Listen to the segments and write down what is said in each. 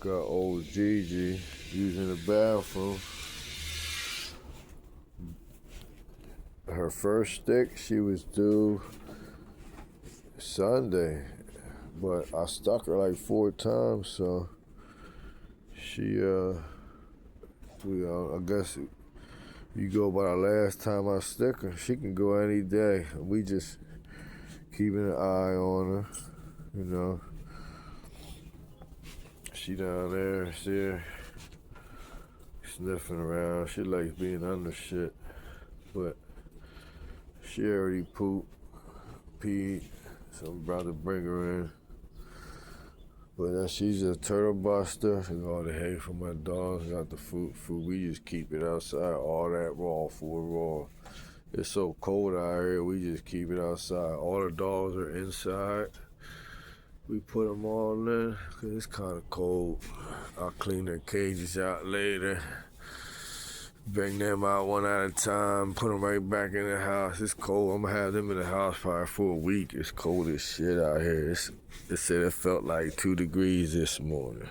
Got old Gigi using the bathroom. Her first stick, she was due Sunday, but I stuck her like 4 times, so she, I guess you go by the last time I stick her, she can go any day. We just keeping an eye on her, you know. She down there, see her sniffing around. She likes being under shit, but she already pooped, peed, so I'm about to bring her in. But she's a turtle buster. She got all the hay for my dogs. Got the food. We just keep it outside. All that raw food, raw. It's so cold out here. We just keep it outside. All the dogs are inside. We put them all in because it's kind of cold. I'll clean their cages out later. Bring them out one at a time. Put them right back in the house. It's cold. I'm going to have them in the house probably for a week. It's cold as shit out here. It said it felt like 2 degrees this morning.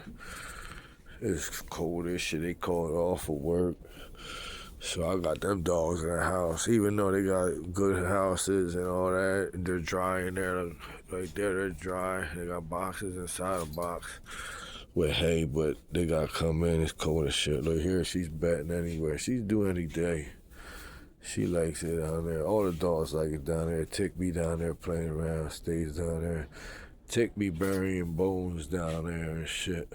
It's cold as shit. They called off for work. So I got them dogs in the house. Even though they got good houses and all that, they're dry in there. Right there, they're dry. They got boxes inside a box with hay, but they gotta come in. It's cold as shit. Look here, she's betting anywhere. She's due any day. She likes it down there. All the dogs like it down there. Tick be down there playing around, stays down there. Tick be burying bones down there and shit.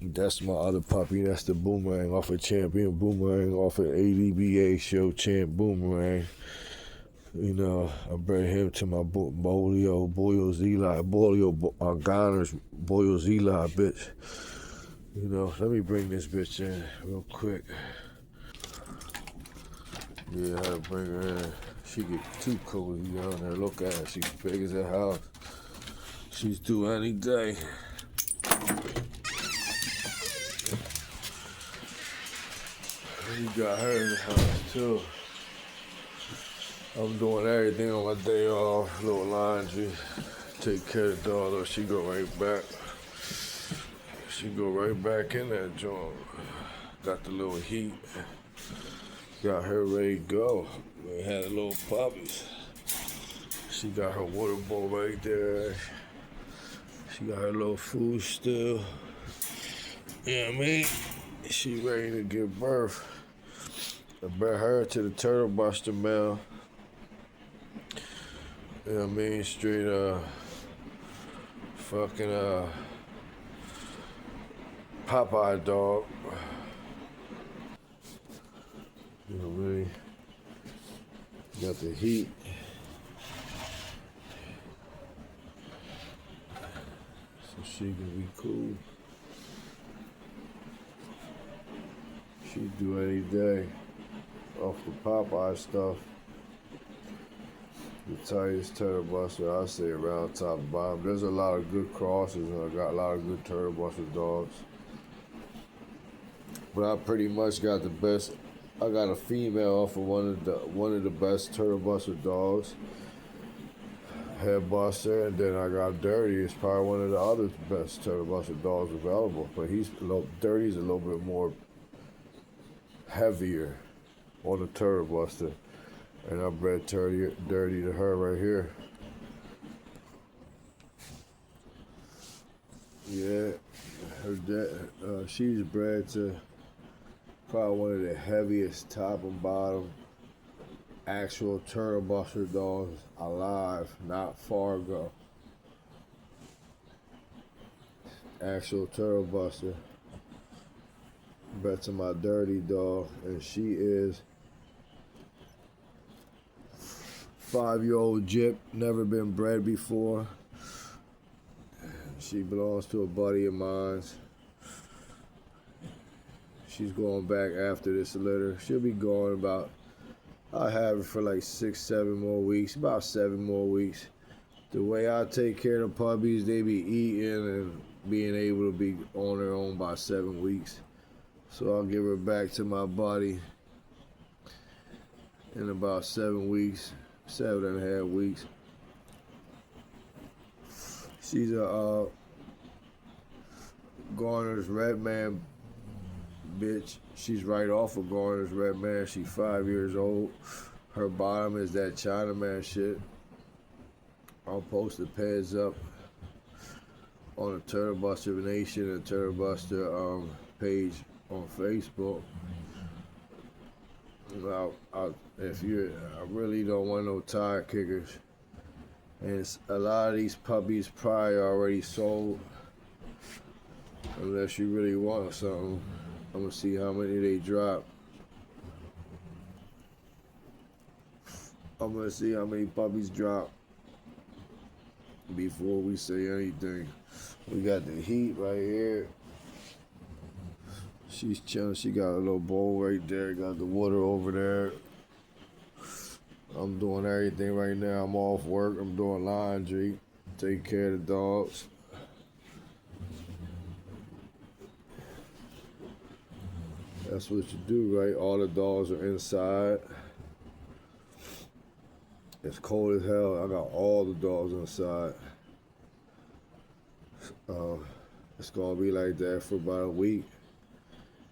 That's my other puppy. That's the Boomerang off of Champion Boomerang off of ADBA show Champ Boomerang. You know, I bred him to my Boyos Eli, Ghana's Boyos Eli bitch. You know, let me bring this bitch in real quick. Yeah, I had to bring her in. She get too cozy down there. Look at her. She's big as a house. She's due any day. You got her in the house too. I'm doing everything on my day off. Little laundry. Take care of the dog. Look, she go right back. She go right back in that joint. Got the little heat. Got her ready to go. We had the little puppies. She got her water bowl right there. She got her little food still. You know what I mean? She ready to give birth. I brought her to the Turtle Buster male. You know what I mean? Straight fucking Popeye dog. You know what I mean? Got the heat. So she can be cool. She do any day. Off the Popeye stuff. The tightest turtle buster, I say around top and bottom. There's a lot of good crosses and I got a lot of good turtle buster dogs. But I pretty much got the best. I got a female off of one of the best turtle buster dogs. Head buster, and then I got Dirty. It's probably one of the other best turtle buster dogs available. But Dirty's a little bit more heavier on the turtle buster, and I bred Dirty to her right here. Yeah, her dad. She's bred to probably one of the heaviest top and bottom actual turtle buster dogs alive, not Fargo. Actual turtle buster. Bred to my Dirty dog, and she is 5-year-old Jip, never been bred before. She belongs to a buddy of mine. She's going back after this litter. She'll be going about, I'll have her for like 6-7 more weeks, about 7 more weeks. The way I take care of the puppies, they be eating and being able to be on their own by 7 weeks. So I'll give her back to my buddy in about 7 weeks, 7.5 weeks. She's a Garner's Red Man bitch. She's right off of Garner's Red Man. She's 5 years old. Her bottom is that Chinaman shit. I'll post the peds up on the Turtle Buster Nation and Turtle Buster page on Facebook. I really don't want no tire kickers, and a lot of these puppies probably already sold. Unless you really want something, I'm gonna see how many they drop. I'm gonna see how many puppies drop before we say anything. We got the heat right here. She's chilling. She got a little bowl right there. Got the water over there. I'm doing everything right now. I'm off work. I'm doing laundry. Taking care of the dogs. That's what you do, right? All the dogs are inside. It's cold as hell. I got all the dogs inside. It's gonna be like that for about a week.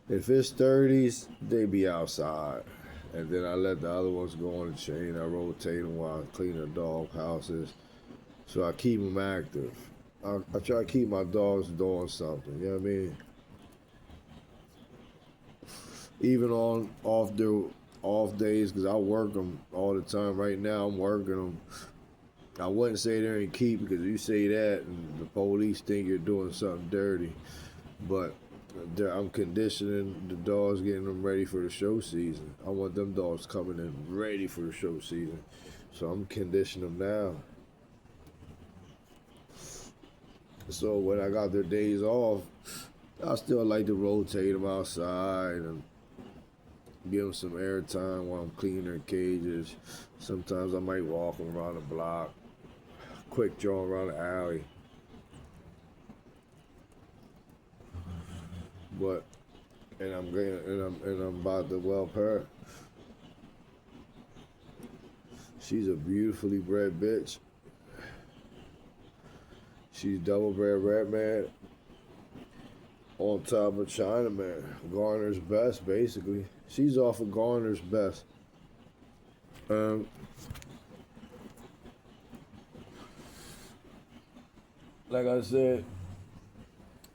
If it's 30s, they be outside. And then I let the other ones go on the chain. I rotate them while I clean the dog houses. So I keep them active. I try to keep my dogs doing something, you know what I mean? Even on off days, because I work them all the time. Right now, I'm working them. I wouldn't say they're in keep, because if you say that, and the police think you're doing something dirty. But I'm conditioning the dogs, getting them ready for the show season. I want them dogs coming in ready for the show season. So I'm conditioning them now. So when I got their days off, I still like to rotate them outside and give them some air time while I'm cleaning their cages. Sometimes I might walk them around the block, quick jog around the alley. But I'm about to whelp her. She's a beautifully bred bitch. She's double bred Red Man on top of Chinaman. Garner's best, basically. She's off of Garner's best. Like I said,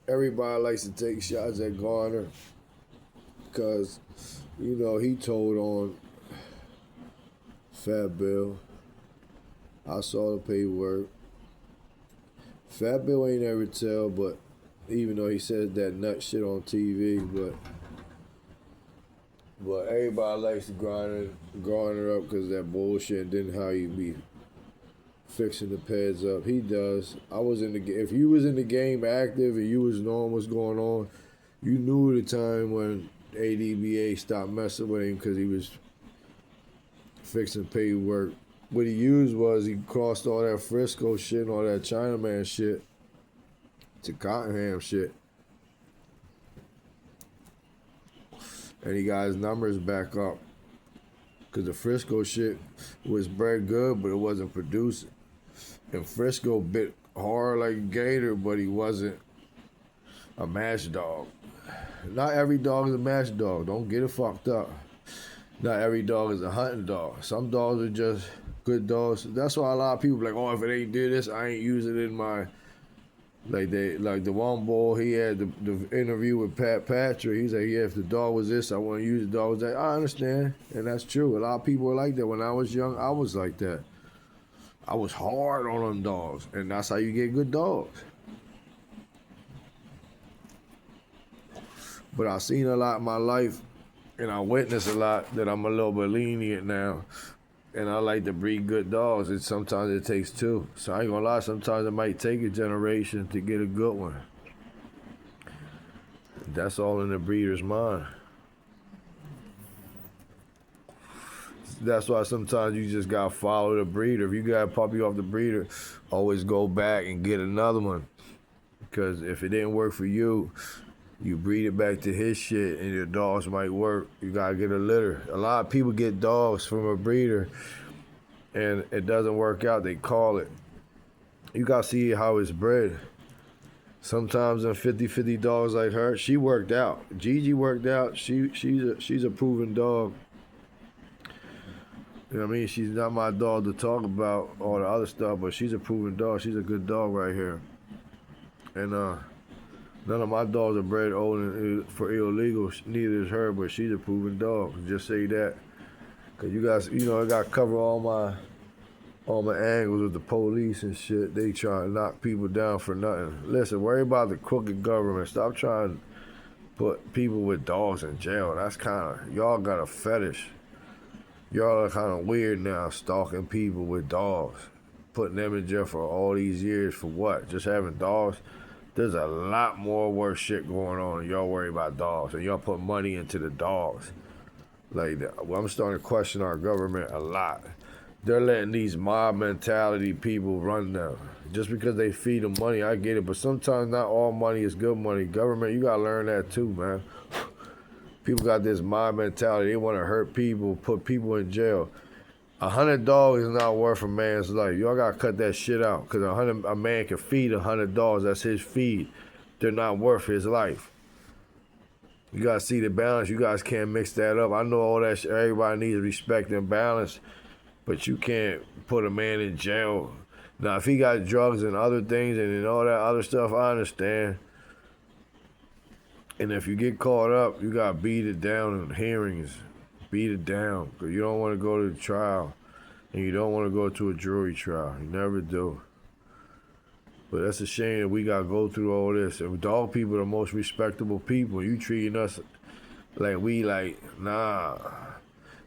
everybody likes to take shots at Garner because, you know, he told on Fat Bill. I saw the paperwork. Fat Bill ain't ever tell, but even though he said that nut shit on TV, but everybody likes to Garner up because that bullshit, and then how you be fixing the pads up. He does. If you was in the game active and you was knowing what's going on, you knew the time when ADBA stopped messing with him because he was fixing paperwork. What he used was he crossed all that Frisco shit and all that Chinaman shit to Cottenham shit. And he got his numbers back up. Because the Frisco shit was bred good, but it wasn't producing. And Frisco bit hard like a gator, but he wasn't a mash dog. Not every dog is a mash dog. Don't get it fucked up. Not every dog is a hunting dog. Some dogs are just good dogs. That's why a lot of people be like, oh, if it ain't did this, I ain't using it in my... Like the one boy, he had the interview with Pat Patrick. He's like, yeah, if the dog was this, I want to use the dog was that. I understand, and that's true. A lot of people are like that. When I was young, I was like that. I was hard on them dogs, and that's how you get good dogs. But I've seen a lot in my life, and I witnessed a lot that I'm a little bit lenient now. And I like to breed good dogs, and sometimes it takes two. So I ain't gonna lie, sometimes it might take a generation to get a good one. That's all in the breeder's mind. That's why sometimes you just gotta follow the breeder. If you got a puppy off the breeder, always go back and get another one. Because if it didn't work for you, you breed it back to his shit and your dogs might work. You gotta get a litter. A lot of people get dogs from a breeder and it doesn't work out, they call it. You gotta see how it's bred. Sometimes in 50-50 dogs like her, she worked out. Gigi worked out. She's a proven dog. You know what I mean? She's not my dog to talk about all the other stuff, but she's a proven dog. She's a good dog right here. And none of my dogs are bred old for illegal. Neither is her, but she's a proven dog. Just say that, cause you guys, I got to cover all my angles with the police and shit. They try to knock people down for nothing. Listen, worry about the crooked government. Stop trying to put people with dogs in jail. That's kind of, y'all got a fetish. Y'all are kind of weird now, stalking people with dogs. Putting them in jail for all these years for what? Just having dogs? There's a lot more worse shit going on and y'all worry about dogs. And y'all put money into the dogs. Like, I'm starting to question our government a lot. They're letting these mob mentality people run them. Just because they feed them money, I get it. But sometimes not all money is good money. Government, you got to learn that too, man. People got this mob mentality. They want to hurt people, put people in jail. 100 dogs is not worth a man's life. Y'all got to cut that shit out. Because a man can feed 100 dogs. That's his feed. They're not worth his life. You got to see the balance. You guys can't mix that up. I know all that shit. Everybody needs respect and balance. But you can't put a man in jail. Now, if he got drugs and other things and all that other stuff, I understand. And if you get caught up, you got to beat it down in hearings. Beat it down. Because you don't want to go to the trial. And you don't want to go to a jury trial. You never do. But that's a shame that we got to go through all this. And dog people are the most respectable people. You treating us like we nah.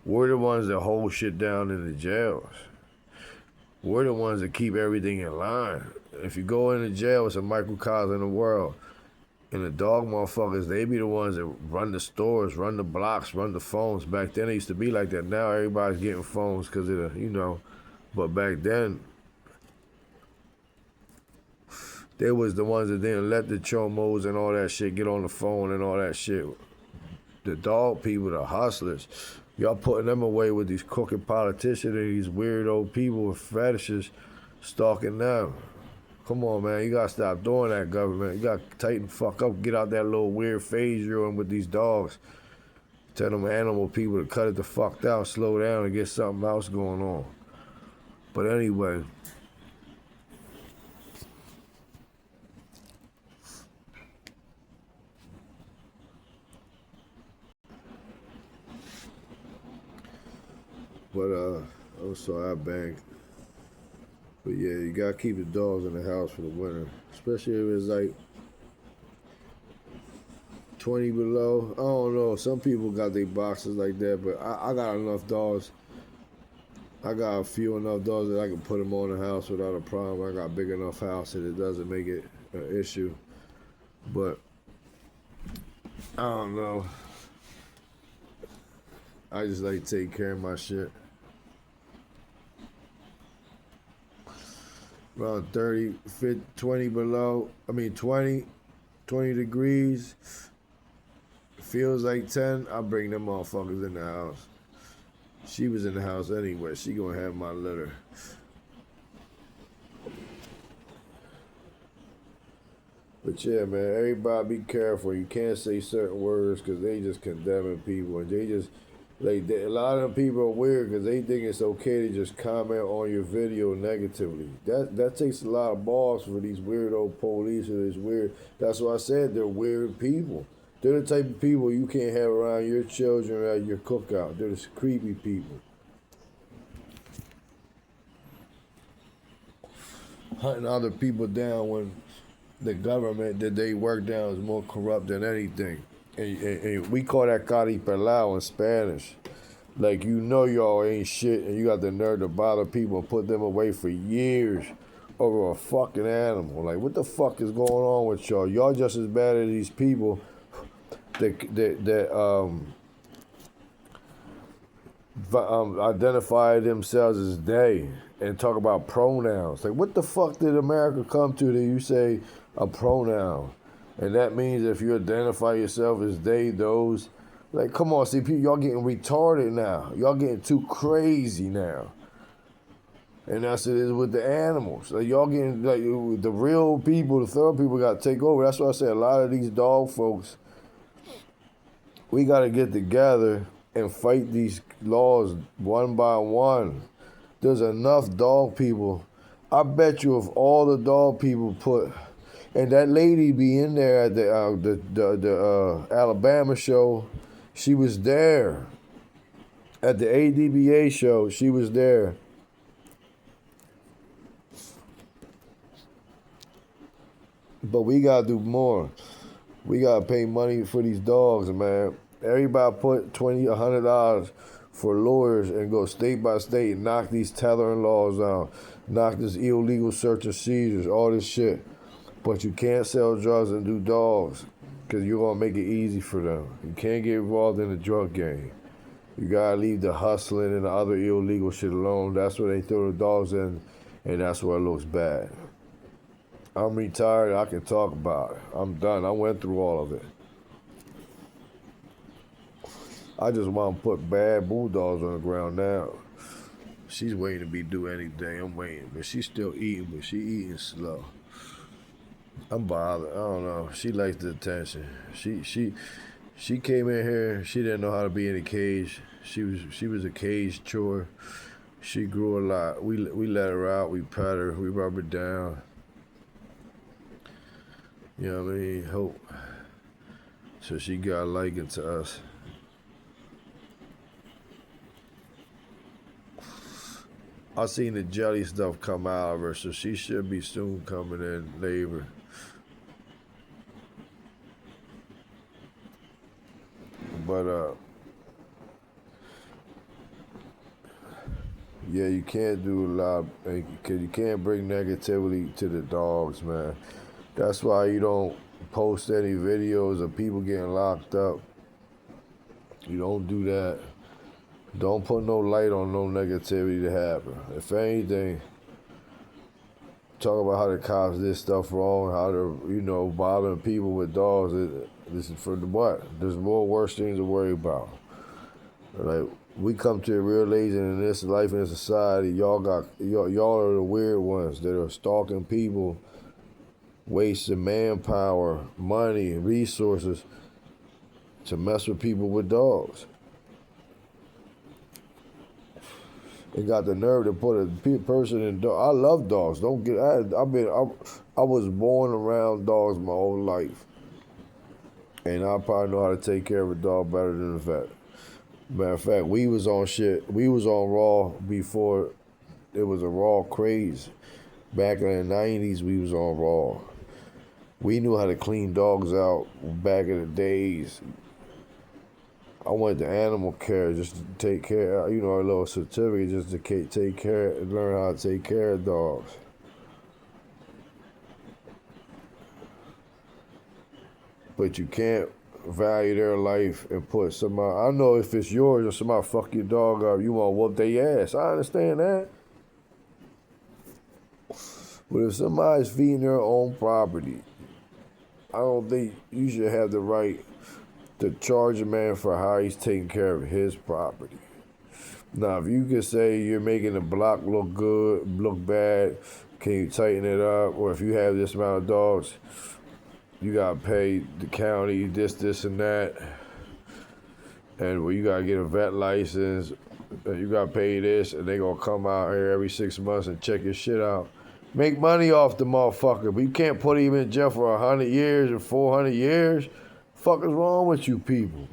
We're the ones that hold shit down in the jails. We're the ones that keep everything in line. If you go into jail, it's a microcosm of the world. And the dog motherfuckers, they be the ones that run the stores, run the blocks, run the phones. Back then, it used to be like that. Now everybody's getting phones because of the, But back then, they was the ones that didn't let the chomos and all that shit get on the phone and all that shit. The dog people, the hustlers, y'all putting them away with these crooked politicians and these weirdo people with fetishes stalking them. Come on, man. You got to stop doing that, government. You got to tighten the fuck up. Get out that little weird phase you're in with these dogs. Tell them animal people to cut it the fuck down, slow down, and get something else going on. But anyway. But, I'm sorry, I banged. But yeah, you gotta keep the dogs in the house for the winter. Especially if it's like 20 below. I don't know. Some people got their boxes like that, but I got enough dogs. I got a few enough dogs that I can put them on the house without a problem. I got a big enough house that it doesn't make it an issue. But I don't know. I just like to take care of my shit. Around 30, 50, 20 below, 20 degrees, feels like 10, I bring them motherfuckers in the house. She was in the house anyway, she gonna have my litter. But yeah, man, everybody be careful. You can't say certain words because they just condemning people and they just, a lot of them people are weird because they think it's okay to just comment on your video negatively. That takes a lot of balls for these weirdo police or this weird. That's why I said they're weird people. They're the type of people you can't have around your children at your cookout. They're the creepy people. Hunting other people down when the government that they work down is more corrupt than anything. And we call that caripelao in Spanish. Like, y'all ain't shit and you got the nerve to bother people and put them away for years over a fucking animal. Like, what the fuck is going on with y'all? Y'all just as bad as these people that identify themselves as they and talk about pronouns. Like, what the fuck did America come to that you say a pronoun? And that means if you identify yourself as they, those, like, come on, see, people, y'all getting retarded now. Y'all getting too crazy now. And that's what it is with the animals. Like y'all getting like the real people, the third people got to take over. That's why I say a lot of these dog folks, we got to get together and fight these laws one by one. There's enough dog people. I bet you if all the dog people put, and that lady be in there at the Alabama show, she was there. At the ADBA show, she was there. But we gotta do more. We gotta pay money for these dogs, man. Everybody put $20, $100 for lawyers and go state by state and knock these tethering laws down, knock this illegal search and seizures, all this shit. But you can't sell drugs and do dogs because you're gonna make it easy for them. You can't get involved in the drug game. You gotta leave the hustling and the other illegal shit alone. That's where they throw the dogs in, and that's where it looks bad. I'm retired. I can talk about it. I'm done. I went through all of it. I just want to put bad bulldogs on the ground now. She's waiting to be due anything. I'm waiting, but she's still eating, but she eating slow. I'm bothered. I don't know. She likes the attention. She came in here. She didn't know how to be in a cage. She was a cage chore. She grew a lot. We let her out. We pet her. We rub her down. You know what I mean? Hope. So she got a liking to us. I seen the jelly stuff come out of her, so she should be soon coming in labor. But yeah, you can't do a lot because you can't bring negativity to the dogs, man. That's why you don't post any videos of people getting locked up. You don't do that. Don't put no light on no negativity to happen. If anything, talk about how the cops did stuff wrong, how they're, bothering people with dogs. This is for what? There's more worse things to worry about. Like, we come to a realization in this life and society, y'all are the weird ones that are stalking people, wasting manpower, money, resources to mess with people with dogs. They got the nerve to put a person in dog. I love dogs. I was born around dogs my whole life, and I probably know how to take care of a dog better than the vet. Matter of fact, we was on shit. We was on Raw before it was a Raw craze. Back in the 90s, we was on Raw. We knew how to clean dogs out back in the days. I went to animal care just to take care, a little certificate just to take care, learn how to take care of dogs. But you can't value their life and put somebody, I know if it's yours or somebody fuck your dog up, you want to whoop their ass. I understand that. But if somebody's feeding their own property, I don't think you should have the right to charge a man for how he's taking care of his property. Now, if you can say you're making the block look good, look bad, can you tighten it up? Or if you have this amount of dogs, you got to pay the county this, and that. And you got to get a vet license. You got to pay this, and they going to come out here every 6 months and check your shit out. Make money off the motherfucker, but you can't put him in jail for 100 years or 400 years. Fuck is wrong with you people?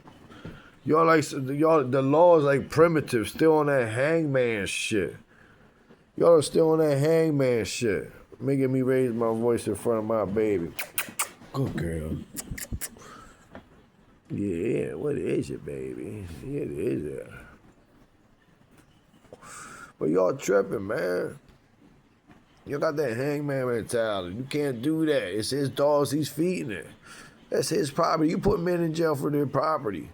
The law is like primitive, still on that hangman shit. Y'all are still on that hangman shit. Making me raise my voice in front of my baby. Good girl. Yeah, what is it, baby? Yeah, it is it. But y'all tripping, man. You got that hangman mentality. You can't do that. It's his dogs, he's feeding it. That's his property. You put men in jail for their property.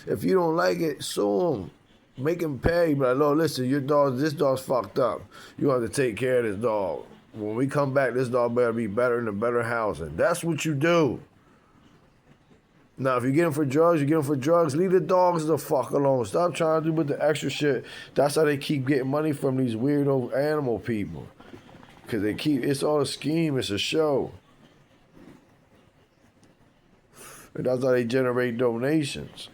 If you don't like it, sue him. Make him pay. But like, listen, this dog's fucked up. You have to take care of this dog. When we come back, this dog better be better in a better housing. That's what you do. Now, if you get them for drugs, you get them for drugs. Leave the dogs the fuck alone. Stop trying to do with the extra shit. That's how they keep getting money from these weirdo animal people. Because it's all a scheme. It's a show. And that's how they generate donations.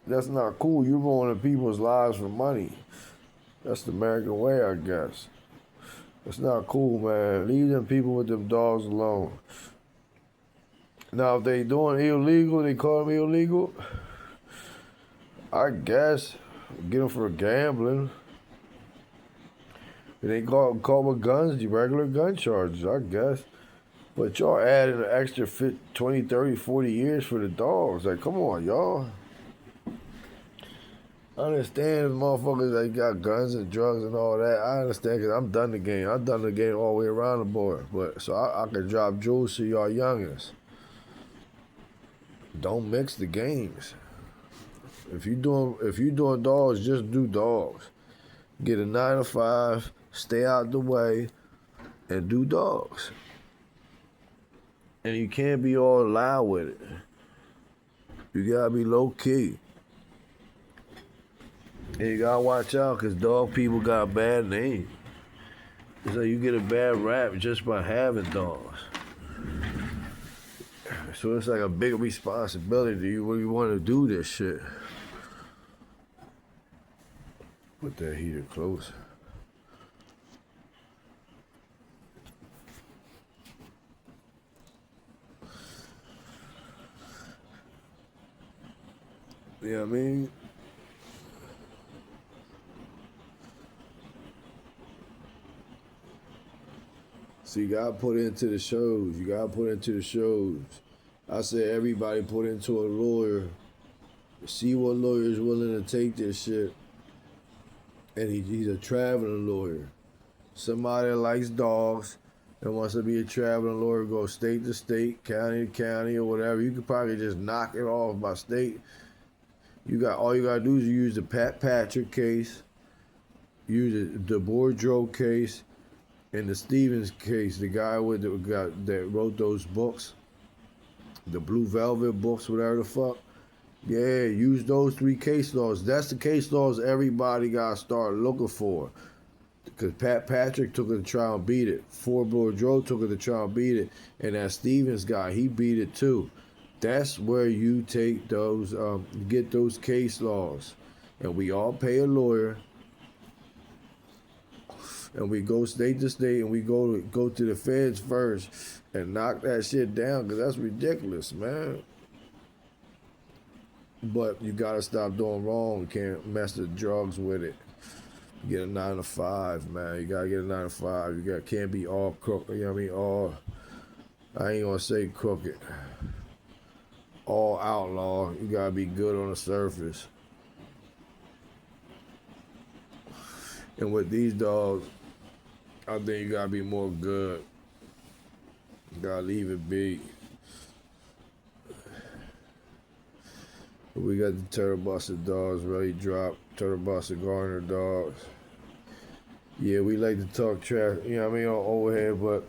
That's not cool. You're ruining people's lives for money. That's the American way, I guess. It's not cool, man. Leave them people with them dogs alone. Now, if they doing illegal, they call them illegal, I guess. Get them for gambling. They call with guns, the regular gun charges, I guess. But y'all adding an extra 20, 30, 40 years for the dogs. Like, come on, y'all. I understand if motherfuckers that got guns and drugs and all that. I understand because I'm done the game. I'm done the game all the way around the board. But so I can drop jewels to y'all youngins. Don't mix the games. If you doing dogs, just do dogs. Get a 9 to 5, stay out the way, and do dogs. And you can't be all loud with it. You gotta be low key. And you gotta watch out because dog people got a bad name. It's like you get a bad rap just by having dogs. So it's like a big responsibility to you when you want to do this shit. Put that heater close. You know what I mean? So you gotta put into the shows. You gotta put into the shows. I say everybody put into a lawyer. See what lawyer is willing to take this shit. And he's a traveling lawyer. Somebody that likes dogs and wants to be a traveling lawyer, go state to state, county to county, or whatever. You could probably just knock it off by state. All you gotta do is use the Pat Patrick case, use the Boudreaux case, and the Stevens case. The guy that wrote those books, the Blue Velvet books, whatever the fuck. Yeah, use those 3 case laws. That's the case laws everybody gotta start looking for. Because Pat Patrick took it to try and beat it. Ford Boudreaux took it to try and beat it. And that Stevens guy, he beat it too. That's where you take those, get those case laws. And we all pay a lawyer. And we go state to state and we go to the feds first and knock that shit down because that's ridiculous, man. But you gotta stop doing wrong. You can't mess the drugs with it. You get a 9 to 5, man. You gotta get a 9 to 5. Can't be all crooked. You know what I mean? I ain't gonna say crooked. All outlaw. You gotta be good on the surface. And with these dogs, I think you gotta be more good. You gotta leave it be. We got the Turtle Buster dogs ready to drop. Turtle Buster Garner dogs. Yeah, we like to talk trash, you know what I mean, on overhead, but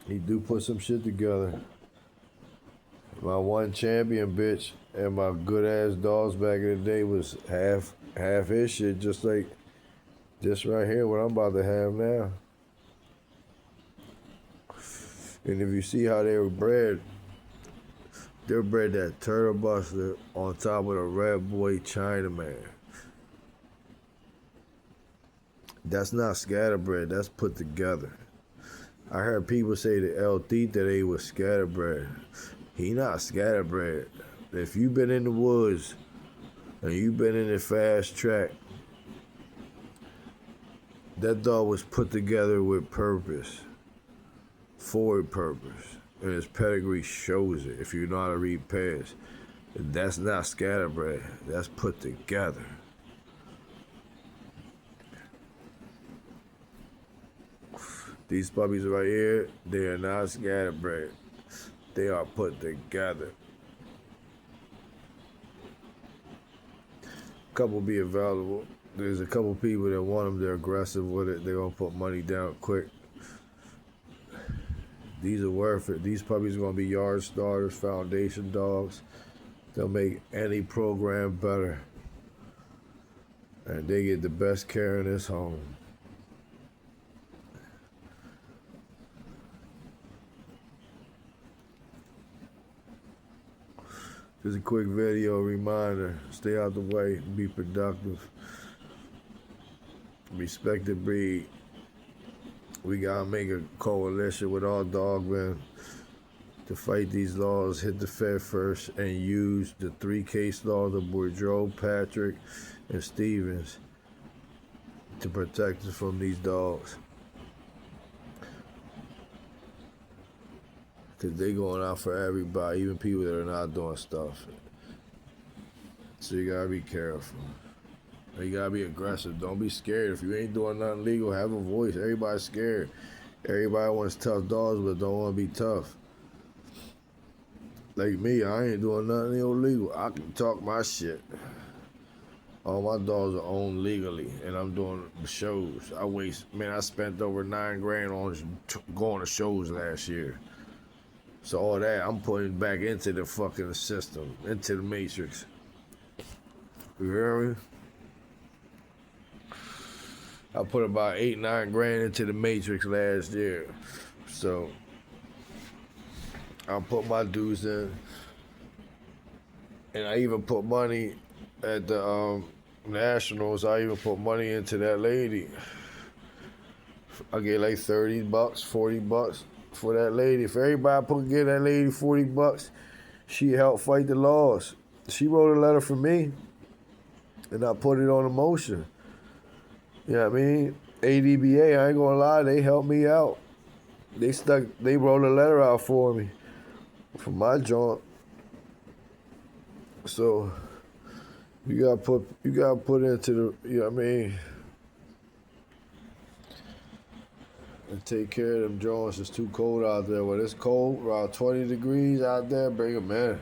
he do put some shit together. My one champion bitch and my good ass dogs back in the day was half his shit, just like this right here, what I'm about to have now. And if you see how they were bred, they're bred that Turtle Buster on top of the redboy Chinaman. That's not scatterbred, that's put together. I heard people say that El Tita they was scatterbred. He not scatterbred. If you been in the woods and you been in the fast track, that dog was put together with purpose, for a purpose. And his pedigree shows it if you know how to read pairs. That's not scatterbred, that's put together. These puppies right here, they are not scatterbred. They are put together. Couple be available. There's a couple people that want them, they're aggressive with it. They're gonna put money down quick. These are worth it. These puppies are gonna be yard starters, foundation dogs. They'll make any program better. And they get the best care in this home. Just a quick video reminder. Stay out the way, be productive. Respect the breed. We gotta make a coalition with all dogmen to fight these laws, hit the Fed first, and use the 3 case laws of Boudreaux, Patrick, and Stevens to protect us from these dogs. Because they going out for everybody, even people that are not doing stuff. So you gotta be careful. You gotta be aggressive. Don't be scared. If you ain't doing nothing legal, have a voice. Everybody's scared. Everybody wants tough dogs, but don't want to be tough. Like me, I ain't doing nothing illegal. I can talk my shit. All my dogs are owned legally, and I'm doing shows. I spent over $9 grand on going to shows last year. So all that, I'm putting back into the fucking system, into the matrix. You hear me? I put about 8-9 grand into the matrix last year. So I put my dues in. And I even put money at the Nationals. I even put money into that lady. I get like $30, $40 for that lady. If everybody could get that lady $40, she helped fight the laws. She wrote a letter for me, and I put it on emotion. You know what I mean? ADBA, I ain't gonna lie, they helped me out. They wrote a letter out for me, for my joint. So you gotta put into the, you know what I mean? And take care of them joints. It's too cold out there. When it's cold, around 20 degrees out there, bring them in.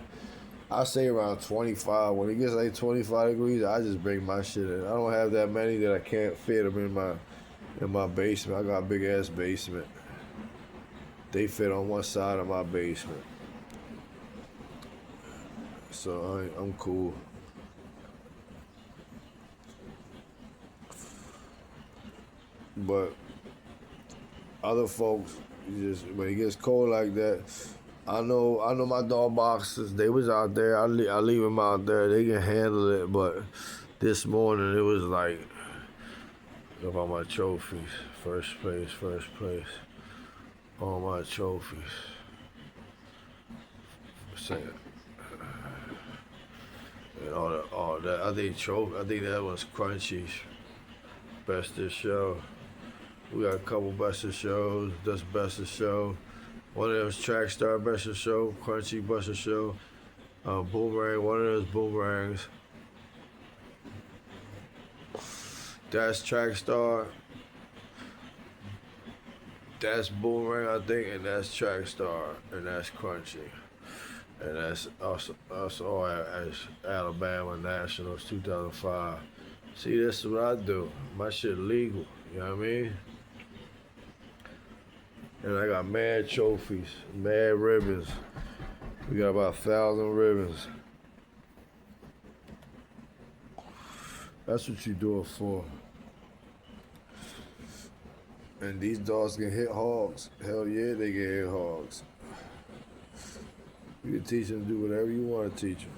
I say around 25. When it gets like 25 degrees, I just bring my shit in. I don't have that many that I can't fit them in my basement. I got a big ass basement. They fit on one side of my basement. So I'm cool. But other folks, when it gets cold like that, I know my dog boxers, they was out there. I leave them out there. They can handle it. But this morning, it was like, look at my trophies. First place. All my trophies. And all that. I think that was Crunchy's best of show. We got a couple best of shows. That's best of show. One of them was Track Star best of show. Crunchy best of show. Boomerang. One of those boomerangs. That's Track Star. That's Boomerang, I think, and that's Track Star, and that's Crunchy. And that's also as Alabama Nationals 2005. See, this is what I do. My shit legal, you know what I mean? And I got mad trophies, mad ribbons. We got about 1,000 ribbons. That's what you do it for. And these dogs can hit hogs. Hell yeah, they can hit hogs. You can teach them to do whatever you want to teach them.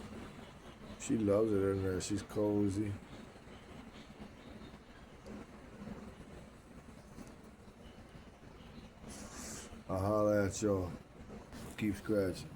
She loves it in there. She's cozy. I'll holler at y'all. Keep scratching.